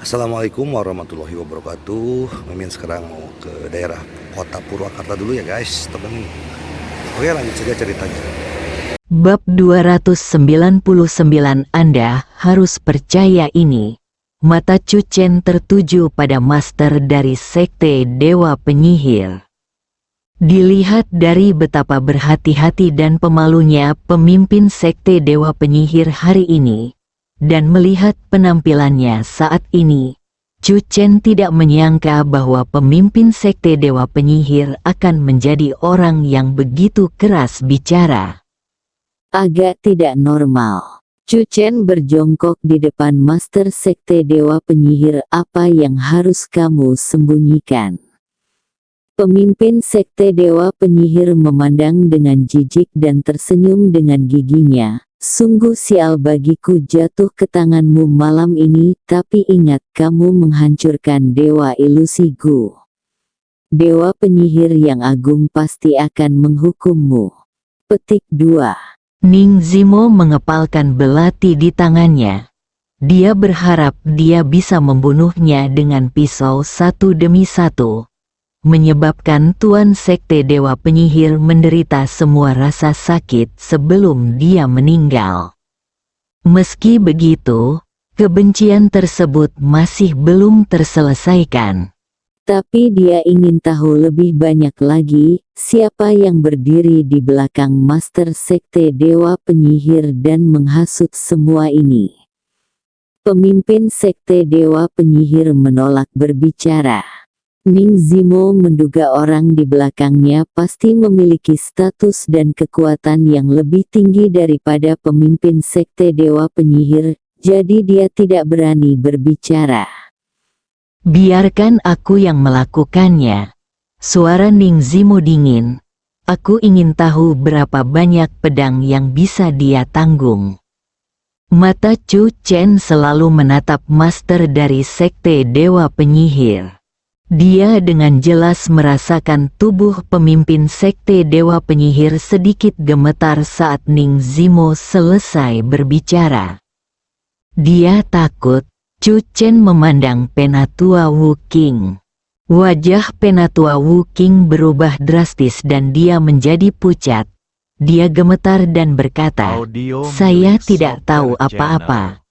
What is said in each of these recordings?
Assalamualaikum warahmatullahi wabarakatuh. Mimin sekarang mau ke daerah kota Purwakarta dulu ya guys, temen. Oke, lanjut saja ceritanya. Bab 299. Anda harus percaya ini. Mata Chu Chen tertuju pada master dari sekte Dewa Penyihir. Dilihat dari betapa berhati-hati dan pemalunya pemimpin sekte Dewa Penyihir hari ini, dan melihat penampilannya saat ini, Chu Chen tidak menyangka bahwa pemimpin sekte Dewa Penyihir akan menjadi orang yang begitu keras bicara. Agak tidak normal. Chu Chen berjongkok di depan master sekte Dewa Penyihir. Apa yang harus kamu sembunyikan? Pemimpin sekte Dewa Penyihir memandang dengan jijik dan tersenyum dengan giginya. Sungguh sial bagiku jatuh ke tanganmu malam ini, tapi ingat kamu menghancurkan Dewa Ilusigu. Dewa Penyihir yang agung pasti akan menghukummu. Petik 2. Ning Zimo mengepalkan belati di tangannya. Dia berharap dia bisa membunuhnya dengan pisau satu demi satu, menyebabkan Tuan Sekte Dewa Penyihir menderita semua rasa sakit sebelum dia meninggal. Meski begitu, kebencian tersebut masih belum terselesaikan. Tapi dia ingin tahu lebih banyak lagi, siapa yang berdiri di belakang master sekte Dewa Penyihir dan menghasut semua ini. Pemimpin sekte Dewa Penyihir menolak berbicara. Ning Zimo menduga orang di belakangnya pasti memiliki status dan kekuatan yang lebih tinggi daripada pemimpin sekte Dewa Penyihir, jadi dia tidak berani berbicara. Biarkan aku yang melakukannya. Suara Ning Zimo dingin. Aku ingin tahu berapa banyak pedang yang bisa dia tanggung. Mata Chu Chen selalu menatap master dari sekte Dewa Penyihir. Dia dengan jelas merasakan tubuh pemimpin sekte Dewa Penyihir sedikit gemetar saat Ning Zimo selesai berbicara. Dia takut. Chu Chen memandang Penatua Wu Qing. Wajah Penatua Wu Qing berubah drastis dan dia menjadi pucat. Dia gemetar dan berkata, "Saya tidak tahu apa-apa."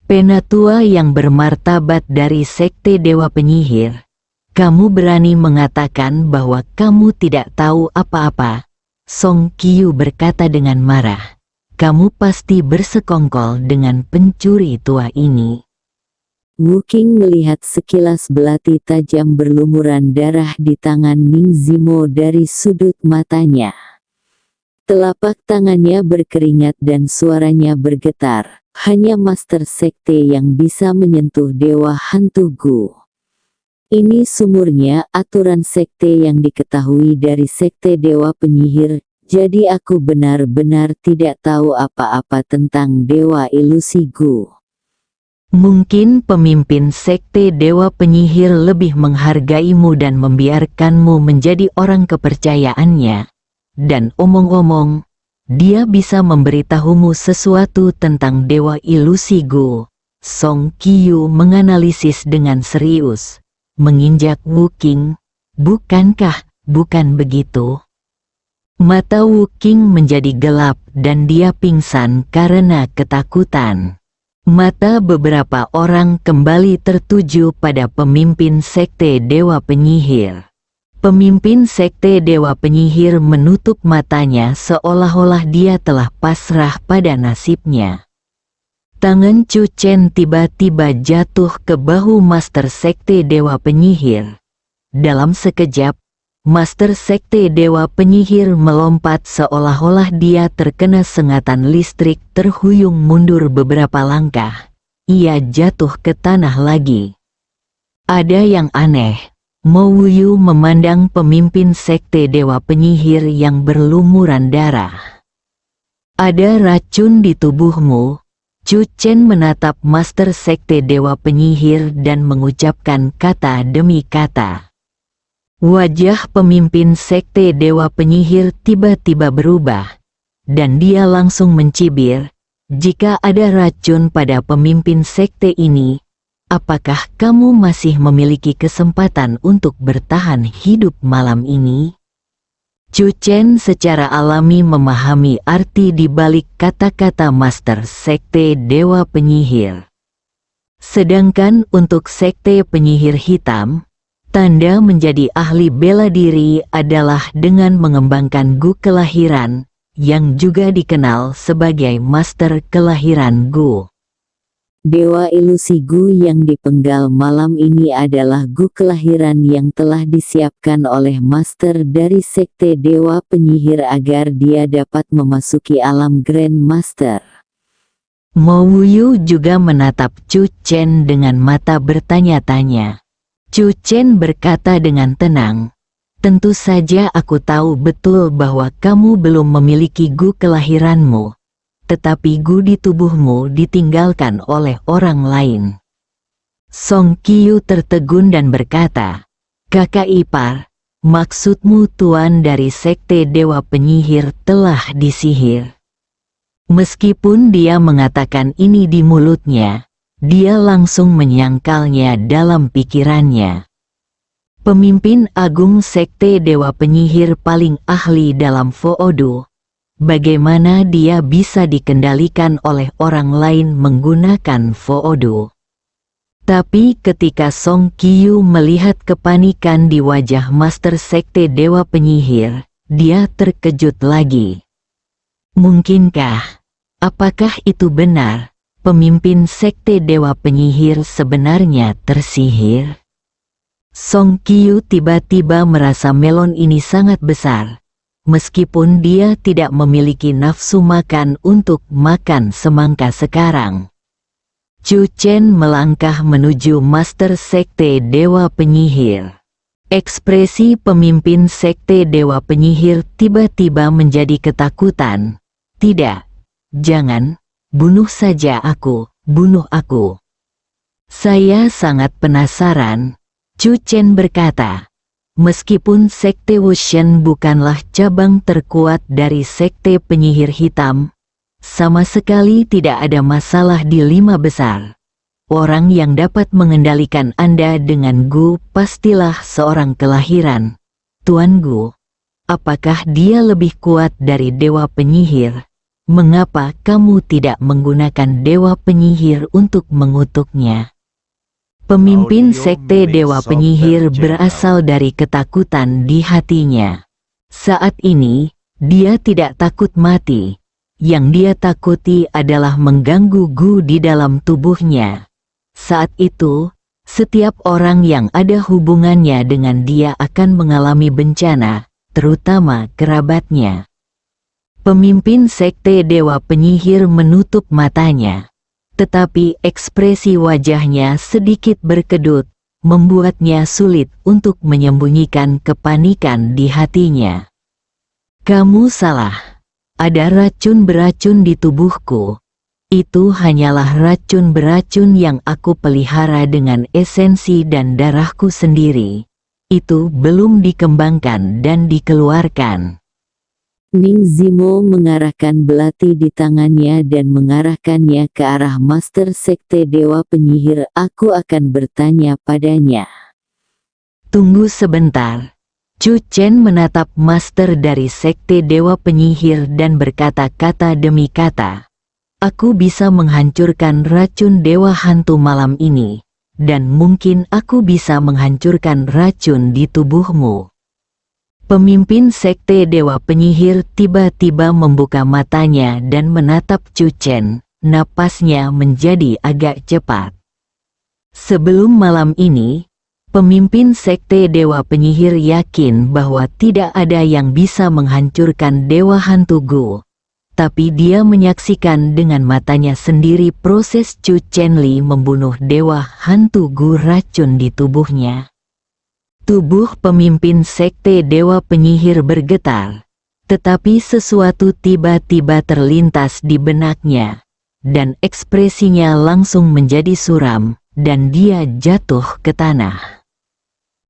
Penatua yang bermartabat dari sekte Dewa Penyihir, kamu berani mengatakan bahwa kamu tidak tahu apa-apa? Song Qiu berkata dengan marah. Kamu pasti bersekongkol dengan pencuri tua ini. Wu Qing melihat sekilas belati tajam berlumuran darah di tangan Ning Zimo dari sudut matanya. Telapak tangannya berkeringat dan suaranya bergetar. Hanya master sekte yang bisa menyentuh dewa hantu Gu. Ini sumurnya aturan sekte yang diketahui dari sekte Dewa Penyihir, jadi aku benar-benar tidak tahu apa-apa tentang Dewa Ilusi Gu. Mungkin pemimpin sekte Dewa Penyihir lebih menghargaimu dan membiarkanmu menjadi orang kepercayaannya. Dan omong-omong, dia bisa memberitahumu sesuatu tentang Dewa Ilusi Gu. Song Qiu menganalisis dengan serius, menginjak Wu Qing. Bukankah, bukan begitu? Mata Wu Qing menjadi gelap dan dia pingsan karena ketakutan. Mata beberapa orang kembali tertuju pada pemimpin sekte Dewa Penyihir. Pemimpin sekte Dewa Penyihir menutup matanya seolah-olah dia telah pasrah pada nasibnya. Tangan Chu Chen tiba-tiba jatuh ke bahu master sekte Dewa Penyihir. Dalam sekejap, master sekte Dewa Penyihir melompat seolah-olah dia terkena sengatan listrik, terhuyung mundur beberapa langkah. Ia jatuh ke tanah lagi. Ada yang aneh. Mo Wuyu memandang pemimpin sekte Dewa Penyihir yang berlumuran darah. Ada racun di tubuhmu. Chu Chen menatap master sekte Dewa Penyihir dan mengucapkan kata demi kata. Wajah pemimpin sekte Dewa Penyihir tiba-tiba berubah, dan dia langsung mencibir. Jika ada racun pada pemimpin sekte ini, apakah kamu masih memiliki kesempatan untuk bertahan hidup malam ini? Chu Chen secara alami memahami arti di balik kata-kata Master Sekte Dewa Penyihir. Sedangkan untuk Sekte Penyihir Hitam, tanda menjadi ahli bela diri adalah dengan mengembangkan Gu kelahiran, yang juga dikenal sebagai Master Kelahiran Gu. Dewa ilusi Gu yang dipenggal malam ini adalah Gu kelahiran yang telah disiapkan oleh Master dari Sekte Dewa Penyihir agar dia dapat memasuki alam Grand Master. Mo Wuyu juga menatap Chu Chen dengan mata bertanya-tanya. Chu Chen berkata dengan tenang, "Tentu saja aku tahu betul bahwa kamu belum memiliki Gu kelahiranmu. Tetapi Gu di tubuhmu ditinggalkan oleh orang lain." Song Qiu tertegun dan berkata, "Kakak ipar, maksudmu tuan dari Sekte Dewa Penyihir telah disihir?" Meskipun dia mengatakan ini di mulutnya, dia langsung menyangkalnya dalam pikirannya. Pemimpin agung Sekte Dewa Penyihir paling ahli dalam Foodu. Bagaimana dia bisa dikendalikan oleh orang lain menggunakan Foodu? Tapi ketika Song Qiu melihat kepanikan di wajah Master Sekte Dewa Penyihir, dia terkejut lagi. Mungkinkah, apakah itu benar, pemimpin Sekte Dewa Penyihir sebenarnya tersihir? Song Qiu tiba-tiba merasa melon ini sangat besar. Meskipun dia tidak memiliki nafsu makan untuk makan semangka sekarang. Chu Chen melangkah menuju Master Sekte Dewa Penyihir. Ekspresi pemimpin Sekte Dewa Penyihir tiba-tiba menjadi ketakutan. "Tidak, jangan, bunuh saja aku, bunuh aku." "Saya sangat penasaran," Chu Chen berkata. Meskipun Sekte Wushen bukanlah cabang terkuat dari Sekte Penyihir Hitam, sama sekali tidak ada masalah di 5 besar. Orang yang dapat mengendalikan Anda dengan Gu pastilah seorang kelahiran. Tuan Gu, apakah dia lebih kuat dari Dewa Penyihir? Mengapa kamu tidak menggunakan Dewa Penyihir untuk mengutuknya? Pemimpin Sekte Dewa Penyihir berasal dari ketakutan di hatinya. Saat ini, dia tidak takut mati. Yang dia takuti adalah mengganggu Gu di dalam tubuhnya. Saat itu, setiap orang yang ada hubungannya dengan dia akan mengalami bencana, terutama kerabatnya. Pemimpin Sekte Dewa Penyihir menutup matanya. Tetapi ekspresi wajahnya sedikit berkedut, membuatnya sulit untuk menyembunyikan kepanikan di hatinya. "Kamu salah. Ada racun beracun di tubuhku. Itu hanyalah racun beracun yang aku pelihara dengan esensi dan darahku sendiri. Itu belum dikembangkan dan dikeluarkan." Ning Zimo mengarahkan belati di tangannya dan mengarahkannya ke arah Master Sekte Dewa Penyihir. "Aku akan bertanya padanya." "Tunggu sebentar." Chu Chen menatap Master dari Sekte Dewa Penyihir dan berkata kata demi kata. "Aku bisa menghancurkan racun Dewa Hantu malam ini, dan mungkin aku bisa menghancurkan racun di tubuhmu." Pemimpin Sekte Dewa Penyihir tiba-tiba membuka matanya dan menatap Chu Chen, napasnya menjadi agak cepat. Sebelum malam ini, pemimpin Sekte Dewa Penyihir yakin bahwa tidak ada yang bisa menghancurkan Dewa Hantu Gu. Tapi dia menyaksikan dengan matanya sendiri proses Chu Chenli membunuh Dewa Hantu Gu racun di tubuhnya. Tubuh pemimpin Sekte Dewa Penyihir bergetar, tetapi sesuatu tiba-tiba terlintas di benaknya, dan ekspresinya langsung menjadi suram, dan dia jatuh ke tanah.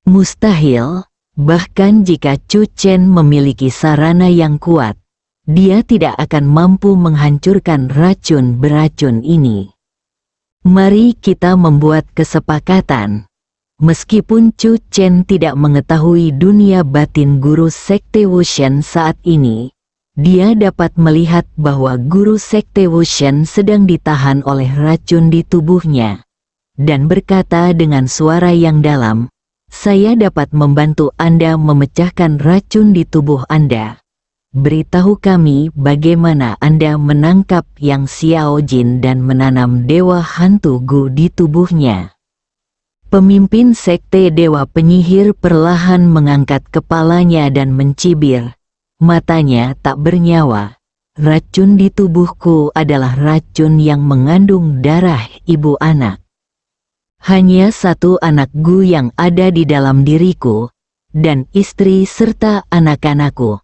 Mustahil, bahkan jika Chu Chen memiliki sarana yang kuat, dia tidak akan mampu menghancurkan racun beracun ini. Mari kita membuat kesepakatan. Meskipun Chu Chen tidak mengetahui dunia batin guru Sekte Wushen saat ini, dia dapat melihat bahwa guru Sekte Wushen sedang ditahan oleh racun di tubuhnya, dan berkata dengan suara yang dalam, "Saya dapat membantu Anda memecahkan racun di tubuh Anda. Beritahu kami bagaimana Anda menangkap Yang Xiao Jin dan menanam Dewa Hantu Gu di tubuhnya." Pemimpin Sekte Dewa Penyihir perlahan mengangkat kepalanya dan mencibir. Matanya tak bernyawa. Racun di tubuhku adalah racun yang mengandung darah ibu anak. Hanya satu anak Gu yang ada di dalam diriku, dan istri serta anak-anakku.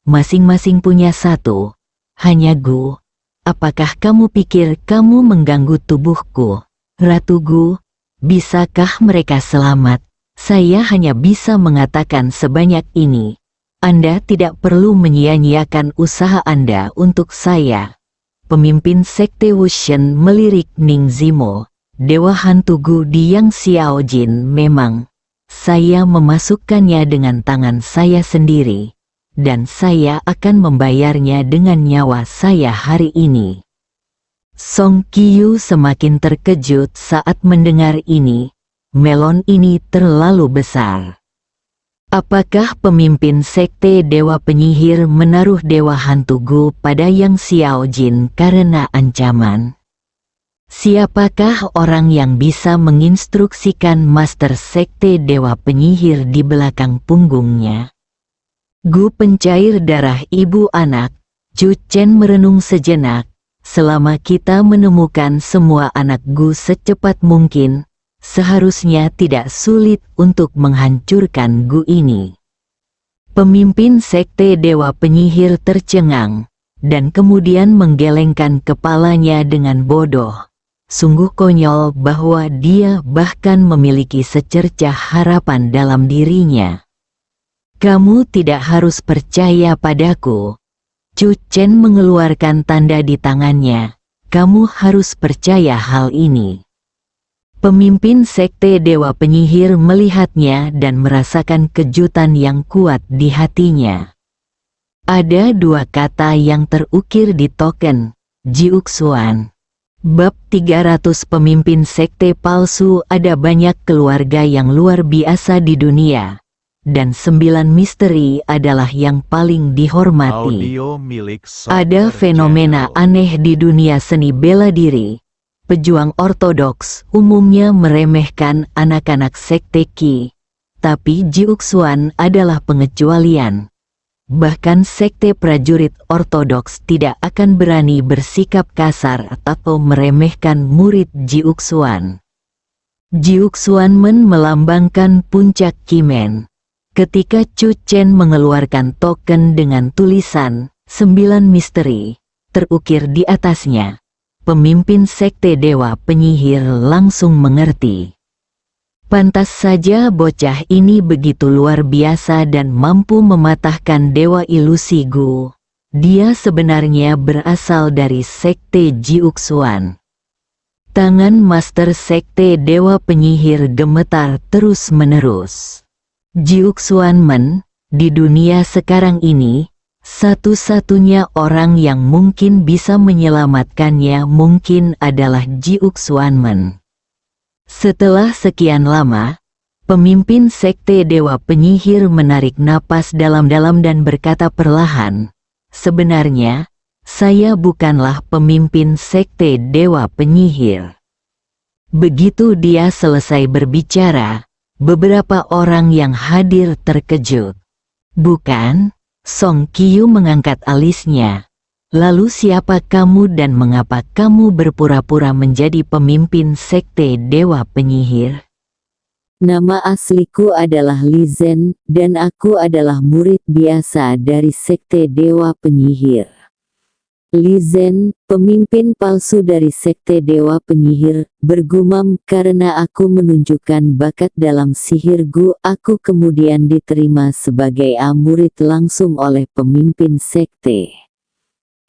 Masing-masing punya satu. Hanya Gu. Apakah kamu pikir kamu mengganggu tubuhku, Ratu Gu? Bisakah mereka selamat? Saya hanya bisa mengatakan sebanyak ini. Anda tidak perlu menyia-nyiakan usaha Anda untuk saya. Pemimpin Sekte Wushen melirik Ning Zimo. Dewa Hantu Gu di Yang Xiao Jin memang. Saya memasukkannya dengan tangan saya sendiri. Dan saya akan membayarnya dengan nyawa saya hari ini. Song Qiyu semakin terkejut saat mendengar ini. Melon ini terlalu besar. Apakah pemimpin Sekte Dewa Penyihir menaruh Dewa Hantu Gu pada Yang Xiao Jin karena ancaman? Siapakah orang yang bisa menginstruksikan Master Sekte Dewa Penyihir di belakang punggungnya? Gu pencair darah ibu anak. Chu Chen merenung sejenak. Selama kita menemukan semua anak Gu secepat mungkin, seharusnya tidak sulit untuk menghancurkan Gu ini. Pemimpin Sekte Dewa Penyihir tercengang, dan kemudian menggelengkan kepalanya dengan bodoh. Sungguh konyol bahwa dia bahkan memiliki secercah harapan dalam dirinya. Kamu tidak harus percaya padaku. Chu Chen mengeluarkan tanda di tangannya. Kamu harus percaya hal ini. Pemimpin Sekte Dewa Penyihir melihatnya dan merasakan kejutan yang kuat di hatinya. Ada dua kata yang terukir di token, Jiuxuan. Bab 300 Pemimpin Sekte Palsu. Ada banyak keluarga yang luar biasa di dunia. Dan 9 misteri adalah yang paling dihormati. Ada fenomena aneh di dunia seni bela diri. Pejuang ortodoks umumnya meremehkan anak-anak sekte Qi. Tapi Jiuxuan adalah pengecualian. Bahkan sekte prajurit ortodoks tidak akan berani bersikap kasar atau meremehkan murid Jiuxuan. Jiuxuanmen melambangkan puncak Qimen. Ketika Chu Chen mengeluarkan token dengan tulisan 9 misteri terukir di atasnya, pemimpin Sekte Dewa Penyihir langsung mengerti. Pantas saja bocah ini begitu luar biasa dan mampu mematahkan Dewa Ilusi Gu. Dia sebenarnya berasal dari Sekte Jiuxuan. Tangan Master Sekte Dewa Penyihir gemetar terus-menerus. Jiuxuanmen, di dunia sekarang ini, satu-satunya orang yang mungkin bisa menyelamatkannya mungkin adalah Jiuxuanmen. Setelah sekian lama, pemimpin Sekte Dewa Penyihir menarik napas dalam-dalam dan berkata perlahan, "Sebenarnya, saya bukanlah pemimpin Sekte Dewa Penyihir." Begitu dia selesai berbicara, beberapa orang yang hadir terkejut. "Bukan?" Song Qiyu mengangkat alisnya. "Lalu siapa kamu dan mengapa kamu berpura-pura menjadi pemimpin Sekte Dewa Penyihir?" Nama asliku adalah Li Zhen, dan aku adalah murid biasa dari Sekte Dewa Penyihir. Li Zhen, pemimpin palsu dari Sekte Dewa Penyihir, bergumam, "Karena aku menunjukkan bakat dalam sihir Gu, aku kemudian diterima sebagai murid langsung oleh pemimpin sekte."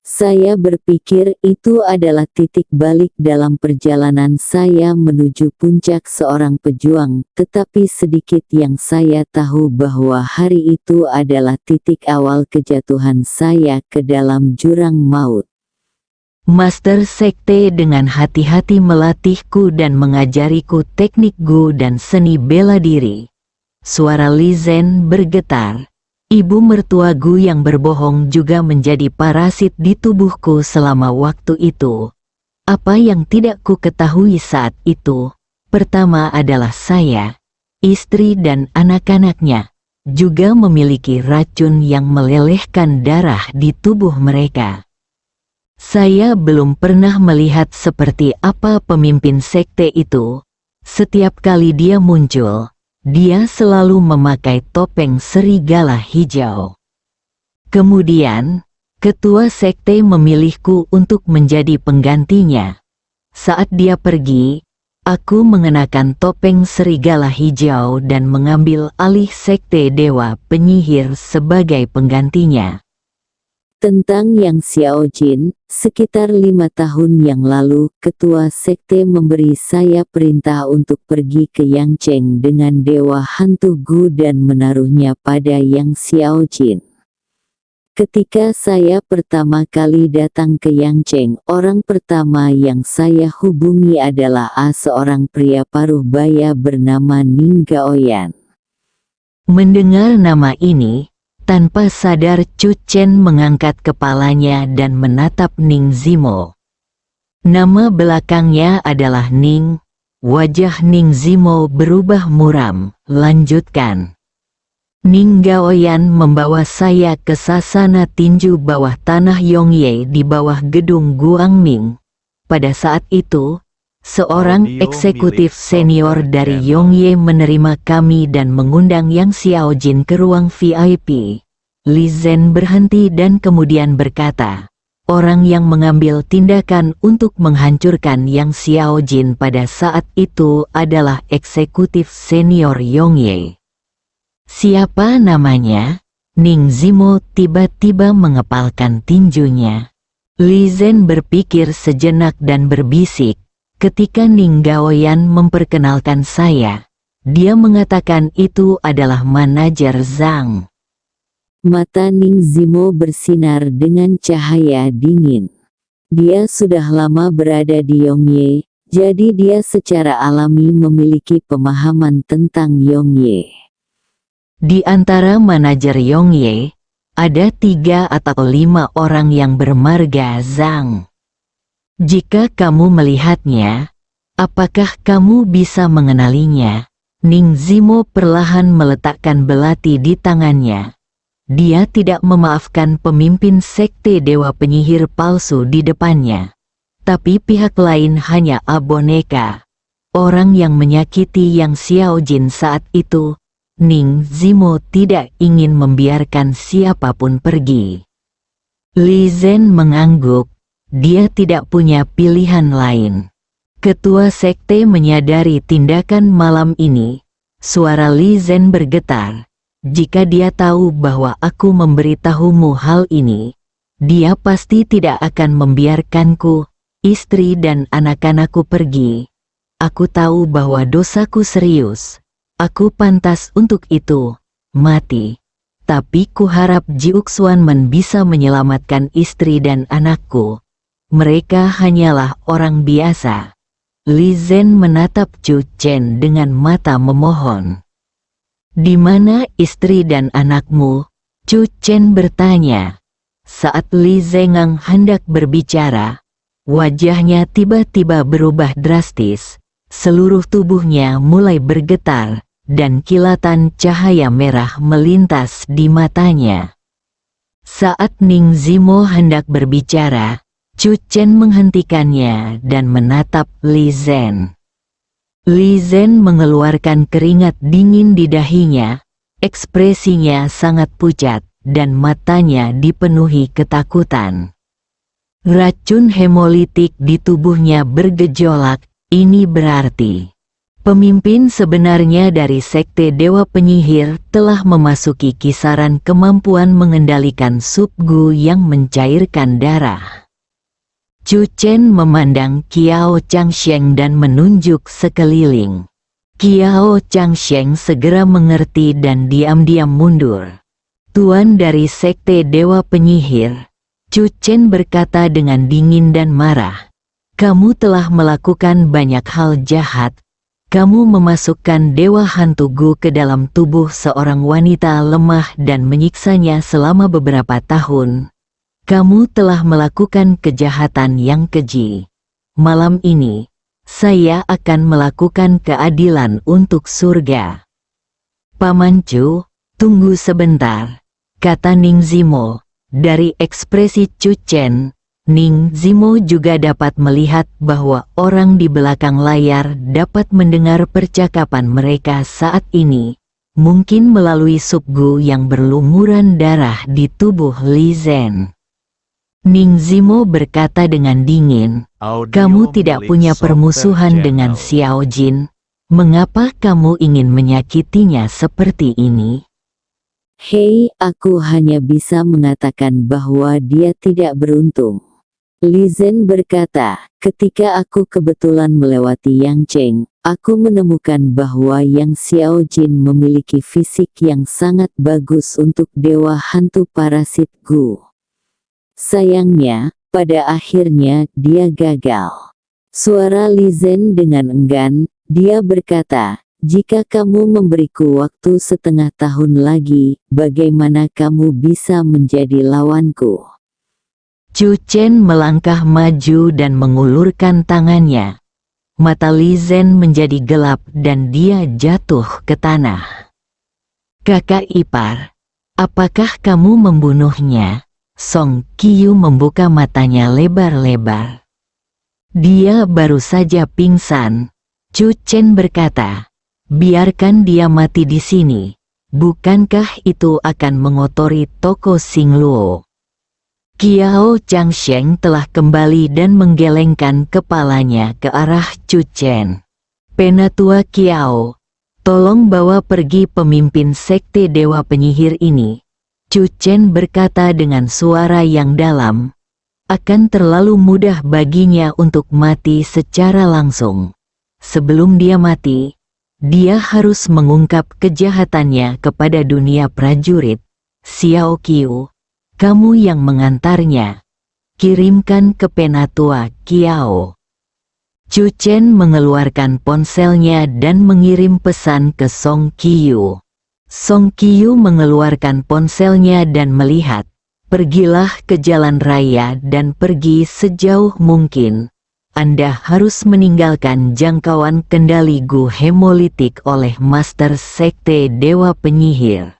Saya berpikir itu adalah titik balik dalam perjalanan saya menuju puncak seorang pejuang, tetapi sedikit yang saya tahu bahwa hari itu adalah titik awal kejatuhan saya ke dalam jurang maut. Master Sekte dengan hati-hati melatihku dan mengajariku teknik Gu dan seni bela diri. Suara Li Zhen bergetar. Ibu mertua Gu yang berbohong juga menjadi parasit di tubuhku selama waktu itu. Apa yang tidak ku ketahui saat itu, pertama adalah saya, istri dan anak-anaknya, juga memiliki racun yang melelehkan darah di tubuh mereka. Saya belum pernah melihat seperti apa pemimpin sekte itu. Setiap kali dia muncul, dia selalu memakai topeng serigala hijau. Kemudian, ketua sekte memilihku untuk menjadi penggantinya. Saat dia pergi, aku mengenakan topeng serigala hijau dan mengambil alih sekte Dewa Penyihir sebagai penggantinya. Tentang Yang Xiaojin, sekitar 5 tahun yang lalu, ketua sekte memberi saya perintah untuk pergi ke Yangcheng dengan Dewa Hantu Gu dan menaruhnya pada Yang Xiaojin. Ketika saya pertama kali datang ke Yangcheng, orang pertama yang saya hubungi adalah seorang pria paruh baya bernama Ning Gaoyan. Mendengar nama ini, tanpa sadar Chu Chen mengangkat kepalanya dan menatap Ning Zimo. Nama belakangnya adalah Ning. Wajah Ning Zimo berubah muram. Lanjutkan. Ning Gaoyan membawa saya ke sasana tinju bawah tanah Yongye di bawah gedung Guangming. Pada saat itu, seorang eksekutif senior dari Yongye menerima kami dan mengundang Yang Xiaojin ke ruang VIP. Li Zhen berhenti dan kemudian berkata, orang yang mengambil tindakan untuk menghancurkan Yang Xiaojin pada saat itu adalah eksekutif senior Yongye. Siapa namanya? Ning Zimo tiba-tiba mengepalkan tinjunya. Li Zhen berpikir sejenak dan berbisik. Ketika Ning Gaoyan memperkenalkan saya, dia mengatakan itu adalah manajer Zhang. Mata Ning Zimo bersinar dengan cahaya dingin. Dia sudah lama berada di Yongye, jadi dia secara alami memiliki pemahaman tentang Yongye. Di antara manajer Yongye, ada 3 atau 5 orang yang bermarga Zhang. Jika kamu melihatnya, apakah kamu bisa mengenalinya? Ning Zimo perlahan meletakkan belati di tangannya. Dia tidak memaafkan pemimpin sekte Dewa Penyihir palsu di depannya. Tapi pihak lain hanya boneka. Orang yang menyakiti Yang Xiaojin saat itu, Ning Zimo tidak ingin membiarkan siapapun pergi. Li Zhen mengangguk. Dia tidak punya pilihan lain. Ketua sekte menyadari tindakan malam ini. Suara Li Zhen bergetar. Jika dia tahu bahwa aku memberitahumu hal ini, dia pasti tidak akan membiarkanku, istri dan anak-anakku pergi. Aku tahu bahwa dosaku serius. Aku pantas untuk itu, mati. Tapi kuharap Jiuxuanmen bisa menyelamatkan istri dan anakku. Mereka hanyalah orang biasa. Li Zhen menatap Chu Chen dengan mata memohon. Di mana istri dan anakmu? Chu Chen bertanya. Saat Li Zhengang hendak berbicara, wajahnya tiba-tiba berubah drastis. Seluruh tubuhnya mulai bergetar, dan kilatan cahaya merah melintas di matanya. Saat Ning Zimo hendak berbicara, Chu Chen menghentikannya dan menatap Li Zhen. Li Zhen mengeluarkan keringat dingin di dahinya, ekspresinya sangat pucat, dan matanya dipenuhi ketakutan. Racun hemolitik di tubuhnya bergejolak, ini berarti Pemimpin sebenarnya dari Sekte Dewa Penyihir telah memasuki kisaran kemampuan mengendalikan subgu yang mencairkan darah. Chu Chen memandang Qiao Changsheng dan menunjuk sekeliling. Qiao Changsheng segera mengerti dan diam-diam mundur. Tuan dari Sekte Dewa Penyihir, Chu Chen berkata dengan dingin dan marah. Kamu telah melakukan banyak hal jahat. Kamu memasukkan Dewa Hantu Gu ke dalam tubuh seorang wanita lemah dan menyiksanya selama beberapa tahun. Kamu telah melakukan kejahatan yang keji. Malam ini, saya akan melakukan keadilan untuk surga. Paman Chu, tunggu sebentar, kata Ning Zimo. Dari ekspresi Chu Chen, Ning Zimo juga dapat melihat bahwa orang di belakang layar dapat mendengar percakapan mereka saat ini, mungkin melalui subgu yang berlumuran darah di tubuh Li Zhen. Ning Zimo berkata dengan dingin, kamu tidak punya permusuhan dengan Xiao Jin, mengapa kamu ingin menyakitinya seperti ini? Hei, aku hanya bisa mengatakan bahwa dia tidak beruntung. Li Zhen berkata, ketika aku kebetulan melewati Yang Cheng, aku menemukan bahwa Yang Xiao Jin memiliki fisik yang sangat bagus untuk Dewa Hantu Parasit Gu. Sayangnya, pada akhirnya dia gagal. Suara Li Zhen dengan enggan, dia berkata, jika kamu memberiku waktu setengah tahun lagi, bagaimana kamu bisa menjadi lawanku? Chu Chen melangkah maju dan mengulurkan tangannya. Mata Li Zhen menjadi gelap dan dia jatuh ke tanah. Kakak ipar, apakah kamu membunuhnya? Song Qiyu membuka matanya lebar-lebar. Dia baru saja pingsan. Chu Chen berkata, biarkan dia mati di sini. Bukankah itu akan mengotori toko Xingluo? Qiao Changsheng telah kembali dan menggelengkan kepalanya ke arah Chu Chen. Penatua Qiao, tolong bawa pergi pemimpin Sekte Dewa Penyihir ini. Chu Chen berkata dengan suara yang dalam. Akan terlalu mudah baginya untuk mati secara langsung. Sebelum dia mati, dia harus mengungkap kejahatannya kepada dunia prajurit. Xiao Qiu, kamu yang mengantarnya. Kirimkan ke Penatua Qiao. Chu Chen mengeluarkan ponselnya dan mengirim pesan ke Song Qiyu. Song Qiyu mengeluarkan ponselnya dan melihat, pergilah ke jalan raya dan pergi sejauh mungkin. Anda harus meninggalkan jangkauan kendali Gu hemolitik oleh Master Sekte Dewa Penyihir.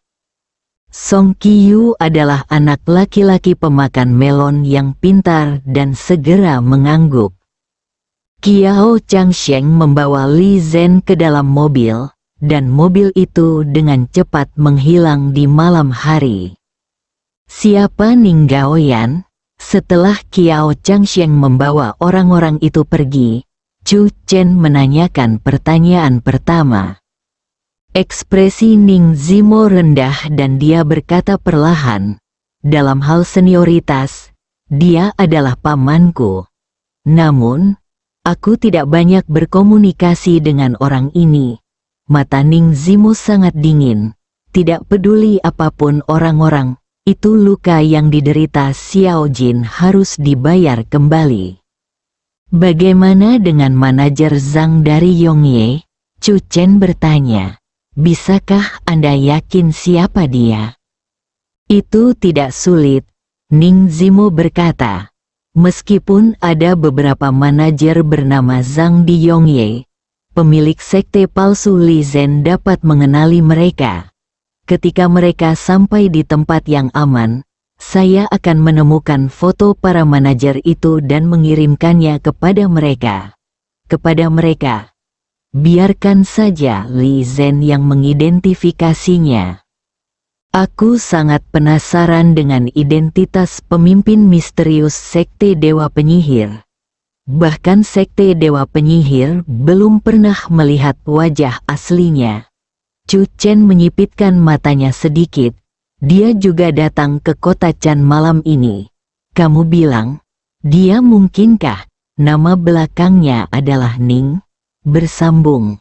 Song Qiyu adalah anak laki-laki pemakan melon yang pintar dan segera mengangguk. Qiao Changsheng membawa Li Zhen ke dalam mobil, dan mobil itu dengan cepat menghilang di malam hari. Siapa Ning Gaoyan? Setelah Qiao Changsheng membawa orang-orang itu pergi, Chu Chen menanyakan pertanyaan pertama. Ekspresi Ning Zimo rendah dan dia berkata perlahan, dalam hal senioritas, dia adalah pamanku. Namun, aku tidak banyak berkomunikasi dengan orang ini. Mata Ning Zimo sangat dingin, tidak peduli apapun orang-orang, itu luka yang diderita Xiao Jin harus dibayar kembali. Bagaimana dengan manajer Zhang dari Yongye? Chu Chen bertanya. Bisakah Anda yakin siapa dia? Itu tidak sulit, Ning Zimo berkata. Meskipun ada beberapa manajer bernama Zhang di Yongye, pemilik sekte palsu Li Zhen dapat mengenali mereka. Ketika mereka sampai di tempat yang aman, saya akan menemukan foto para manajer itu dan mengirimkannya kepada mereka. Biarkan saja Li Zhen yang mengidentifikasinya. Aku sangat penasaran dengan identitas pemimpin misterius Sekte Dewa Penyihir. Bahkan sekte Dewa Penyihir belum pernah melihat wajah aslinya. Chu Chen menyipitkan matanya sedikit. Dia juga datang ke kota Chan malam ini. Kamu bilang, dia mungkinkah nama belakangnya adalah Ning? Bersambung.